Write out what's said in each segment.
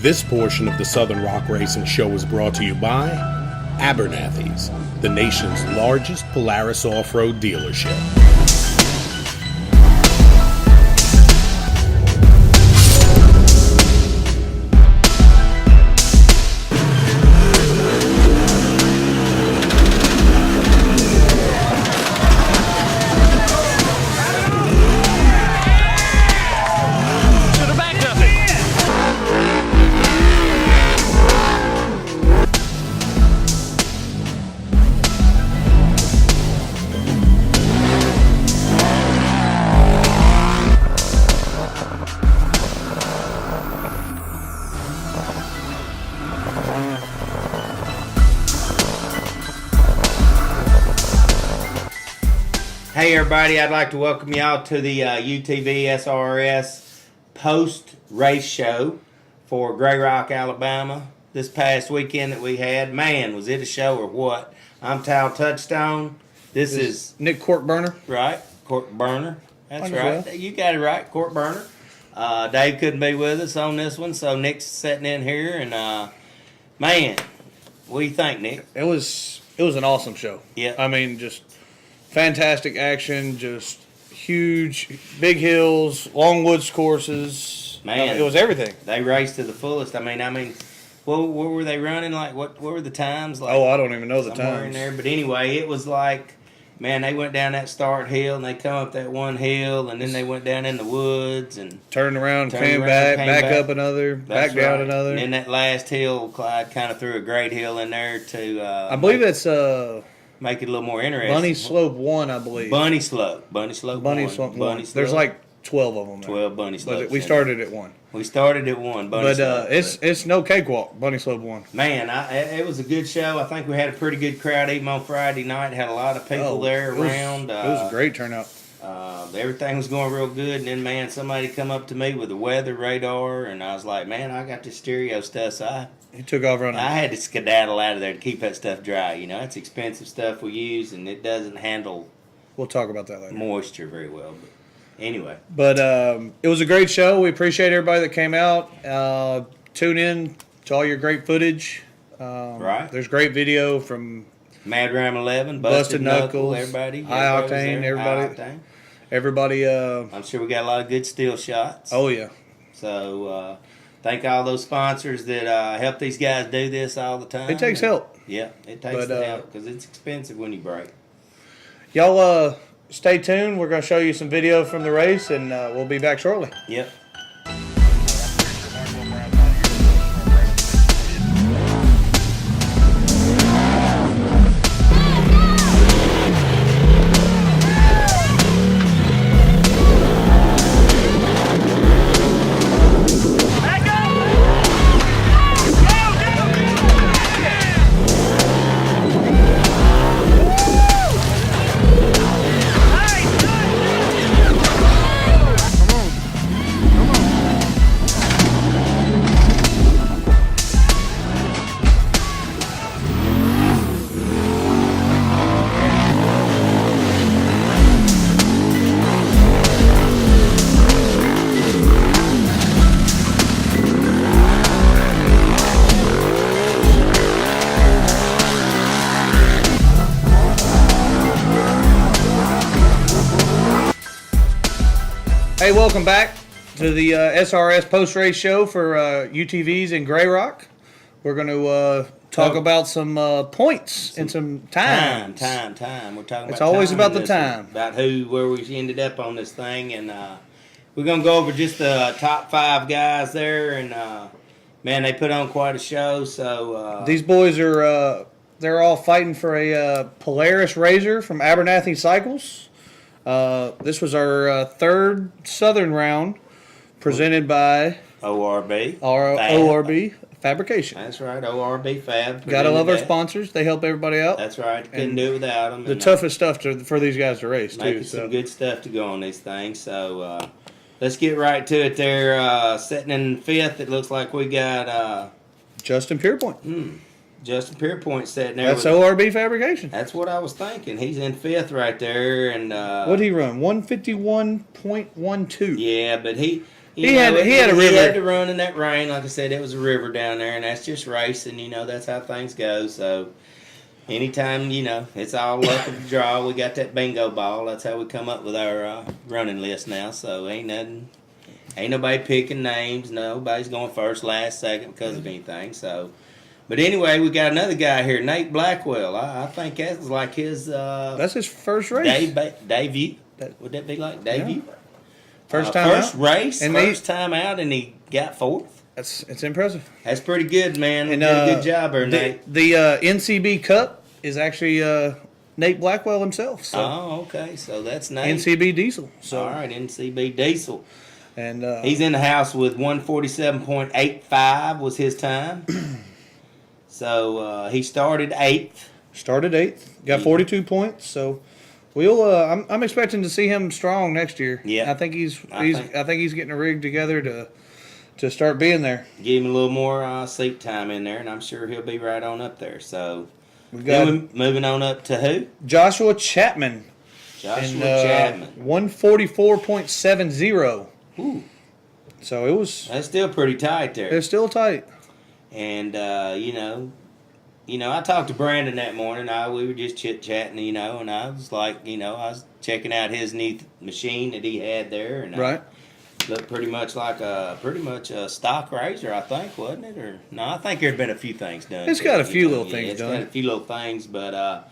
This portion of the Southern Rock Racing Show is brought to you by Abernathy's, the nation's largest Polaris off-road dealership. Hey everybody, I'd like to welcome y'all to the UTV SRRS post-race show for GrayRock, Alabama. This past weekend that we had, man, was it a show or what? I'm Tal Touchstone. This is Nick Corkburner. Right, Cork Burner. That's Wonderful. right. You got it right, Cork Burner. Dave couldn't be with us on this one, so Nick's sitting in here, and man, what do you think, Nick? It was an awesome show. Yeah. I mean, just fantastic action, just huge, big hills, long woods courses. Man, it was everything. They raced to the fullest. I mean, what were they running? Like, what were the times? Like, Oh, I don't even know the somewhere times. in there. But anyway, it was like, man, they went down that start hill and they come up that one hill and then they went down in the woods and Turned around, Turned came around, back, came back back. up another, that's back down right. another. And then that last hill, Clyde kind of threw a great hill in there to I believe it's make it a little more interesting. Bunny Slope 1, I believe. Bunny Slope. Bunny Slope. Bunny one. Slope 1. Bunny Slope. There's like 12 of them there. 12 Bunny Slopes. But we in started at 1. there. We started at 1. Bunny But Slope. it's no cakewalk, Bunny Slope 1. Man, it was a good show. I think we had a pretty good crowd even on Friday night. Had a lot of people there around. It was a great turnout. Everything was going real good, and then, man, somebody come up to me with the weather radar, and I was like, man, I got this stereo stuff, so He took off running. I had to skedaddle out of there to keep that stuff dry. You know, it's expensive stuff we use, and it doesn't handle We'll talk about that later. moisture very well. But anyway. But it was a great show. We appreciate everybody that came out. Tune in to all your great footage. Right. There's great video from Mad Ram 11, Busted Knuckles, everybody. High Octane, everybody. everybody. Everybody. I'm sure we got a lot of good still shots. Oh, yeah. So, thank all those sponsors that help these guys do this all the time. It takes help. Yeah, it takes the help because it's expensive when you break. Y'all stay tuned. We're going to show you some video from the race, and we'll be back shortly. Yep. Hey, welcome back to the SRS post-race show for UTVs in GrayRock. We're going to talk about some points and some times. Time. We're talking about It's always time about in the this time. one, about where we ended up on this thing. And we're going to go over just the top 5 guys there. And, man, they put on quite a show. So These boys are they're all fighting for a Polaris Razor from Abernathy Cycles. This was our third Southern round presented by ORB. ORB Fabrication. That's right, ORB Fab. Gotta love our that. sponsors. They help everybody out. That's right. Couldn't And do it without them. The toughest stuff for these guys to race, making too. some good stuff to go on these things. So let's get right to it there. Sitting in 5th, it looks like we got Justin Pierpoint. Justin Pierpoint sitting there. That's ORB Fabrication. That's what I was thinking. He's in 5th right there. And What'd he run? 151.12. yeah, but He had a river. He had to run in that rain. Like I said, it was a river down there, and that's just racing. That's how things go. So anytime, it's all luck of the draw. We got that bingo ball. That's how we come up with our running list now. So ain't nobody picking names. Nobody's going first, last, second because of anything. So, but anyway, we got another guy here, Nate Blackwell. I think that's like his. That's his first race. Debut. Would that be like debut? Yeah. First time first out. race, and first time out, and he got fourth. It's impressive. That's pretty good, man. And, did a good job there, Nate. The NCB Cup is actually Nate Blackwell himself. So. Oh, okay. So that's Nate. NCB Diesel. So. All right, NCB Diesel. And he's in the house with 147.85 was his time. So he started eighth. Got 42 points. So. We'll. I'm expecting to see him strong next year. Yeah, I think he's getting a rig together to start being there. Give him a little more seat time in there, and I'm sure he'll be right on up there. So we got moving on up to who? Joshua Chapman. Chapman. 144.70. Ooh. So that's still pretty tight there. It's still tight. And I talked to Brandon that morning. We were just chit-chatting, and I was like, I was checking out his new machine that he had there. And right. Looked pretty much like a stock razor, I think, wasn't it? Or no, I think there'd been a few things done. It's got a few little things done. It's got a few little things, but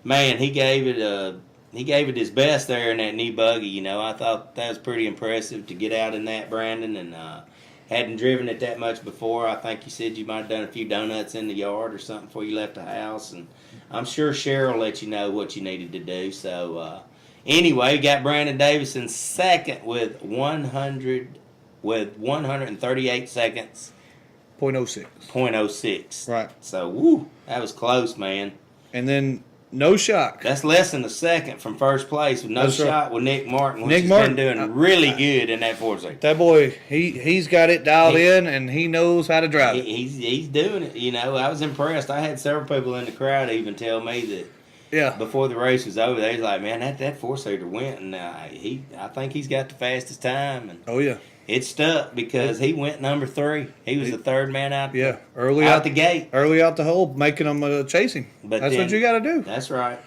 man, he gave it his best there in that new buggy. I thought that was pretty impressive to get out in that, Brandon, and hadn't driven it that much before. I think you said you might have done a few donuts in the yard or something before you left the house, and I'm sure Cheryl let you know what you needed to do. So anyway, got Brandon Davison second with 138 seconds. 0.06. 0.06. Right. So that was close, man. And then no shock. That's less than a second from first place with no shot with Nick Martin, which has been doing really good in that 4-seater. That boy, he's got it dialed in, and he knows how to drive it. He's doing it. I was impressed. I had several people in the crowd even tell me that before the race was over, they was like, man, that 4-seater went, and I think he's got the fastest time. And oh, yeah. It stuck because he went number 3. He was the third man out. Yeah, out the gate, early out the hole, making them chasing. But that's what you got to do. That's right.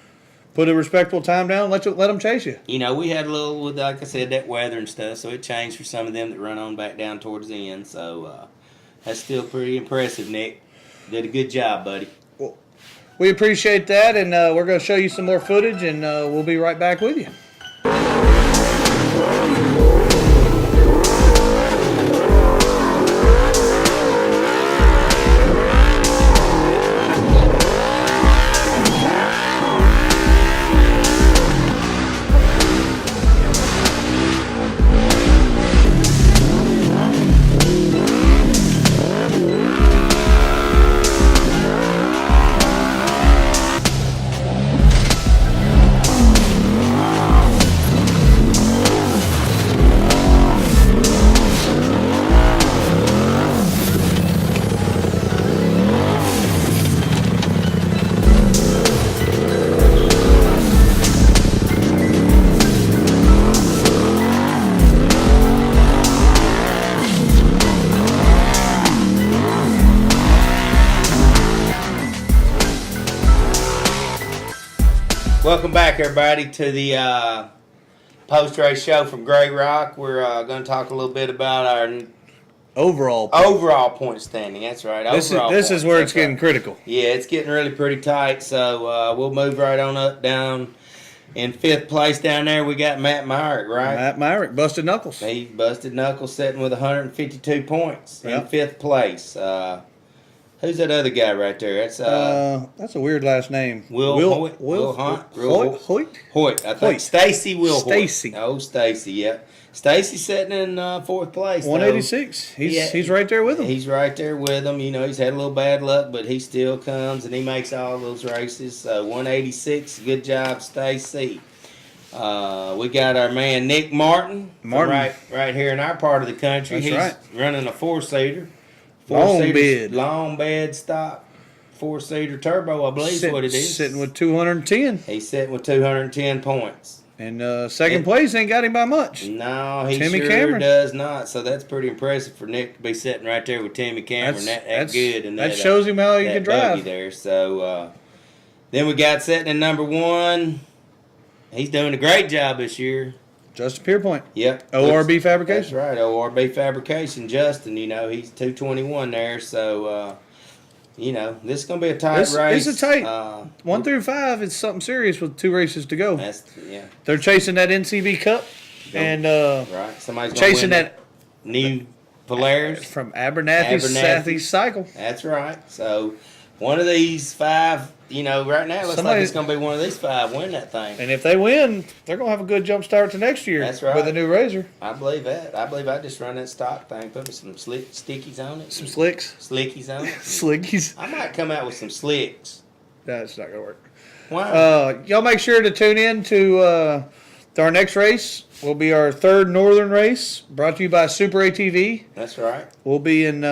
Put a respectful time down. Let them chase you. We had a little, like I said, that weather and stuff, so it changed for some of them that run on back down towards the end. So that's still pretty impressive, Nick. Did a good job, buddy. Well, we appreciate that, and we're going to show you some more footage, and we'll be right back with you. Welcome back, everybody, to the post-race show from GrayRock. We're going to talk a little bit about our overall point standing. That's right. This is where it's getting critical. Yeah, it's getting really pretty tight. So we'll move right on up down in 5th place down there. We got Matt Myrick, right? Matt Myrick, busted knuckles. He busted knuckles, sitting with 152 points in 5th place. Who's that other guy right there? That's a weird last name. Will Hunt. Hoyt. I think Stacy Will Stacy. Hoyt. Oh, Stacy. Yeah. Stacy sitting in 4th place. 186. He's right there with him. He's right there with him. He's had a little bad luck, but he still comes and he makes all those races. 186. Good job, Stacy. We got our man Nick Martin. Right here in our part of the country. That's He's running a 4-seater. Long bed stock 4-seater turbo, I believe is what it is. Sitting with 210. He's sitting with 210 points. And second place ain't got him by much. No, he Timmy sure Cameron. does not. So that's pretty impressive for Nick to be sitting right there with Timmy Cameron. That's good. And that shows him how he that can drive. buggy there. So then we got sitting in number 1. He's doing a great job this year. Justin Pierpoint. Yep. ORB Fabrication. That's right. ORB Fabrication. Justin, he's 221 there. So, this is going to be a tight race. It's a tight. 1 through 5 is something serious with 2 races to go. Yeah. They're chasing that NCB Cup. And right. Somebody's chasing that new Polaris. From Abernathy Southeast Cycle. That's right. So, one of these 5, right now it looks like it's going to be one of these 5 win that thing. And if they win, they're going to have a good jump start to next year. That's right. With a new Razor. I believe that. I believe I just run that stock thing, put me some stickies on it. Some slicks. Slickies on it. Slickies. I might come out with some slicks. That's not going to work. Wow. Y'all make sure to tune in to our next race. Will be our 3rd Northern race, brought to you by Super ATV. That's right. We'll be in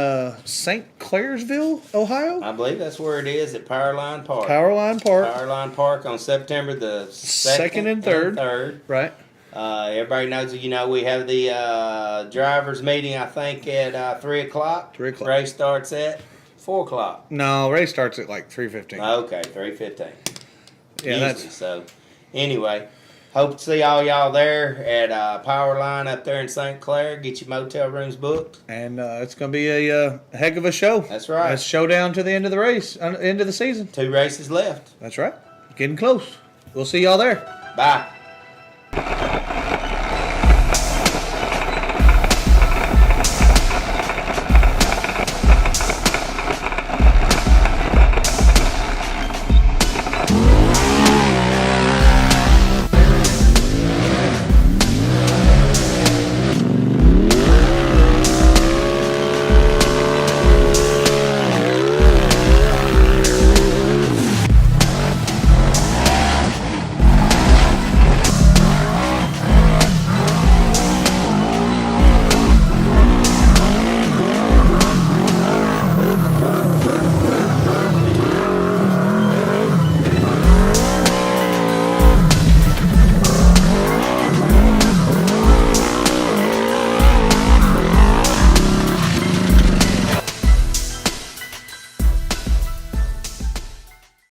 St. Clairsville, Ohio. I believe that's where it is at Powerline Park. Powerline Park on September the 2nd and 3rd. Right. Everybody knows, we have the drivers meeting, I think, at 3 o'clock. 3 o'clock. Race starts at 4 o'clock. No, race starts at like 3:15. Okay, 3:15. Yeah, Usually, so. Anyway. Hope to see all y'all there at Powerline up there in St. Clair. Get your motel rooms booked. And it's going to be a heck of a show. That's right. It's showdown to the end of the race, end of the season. 2 races left. That's right. Getting close. We'll see y'all there. Bye.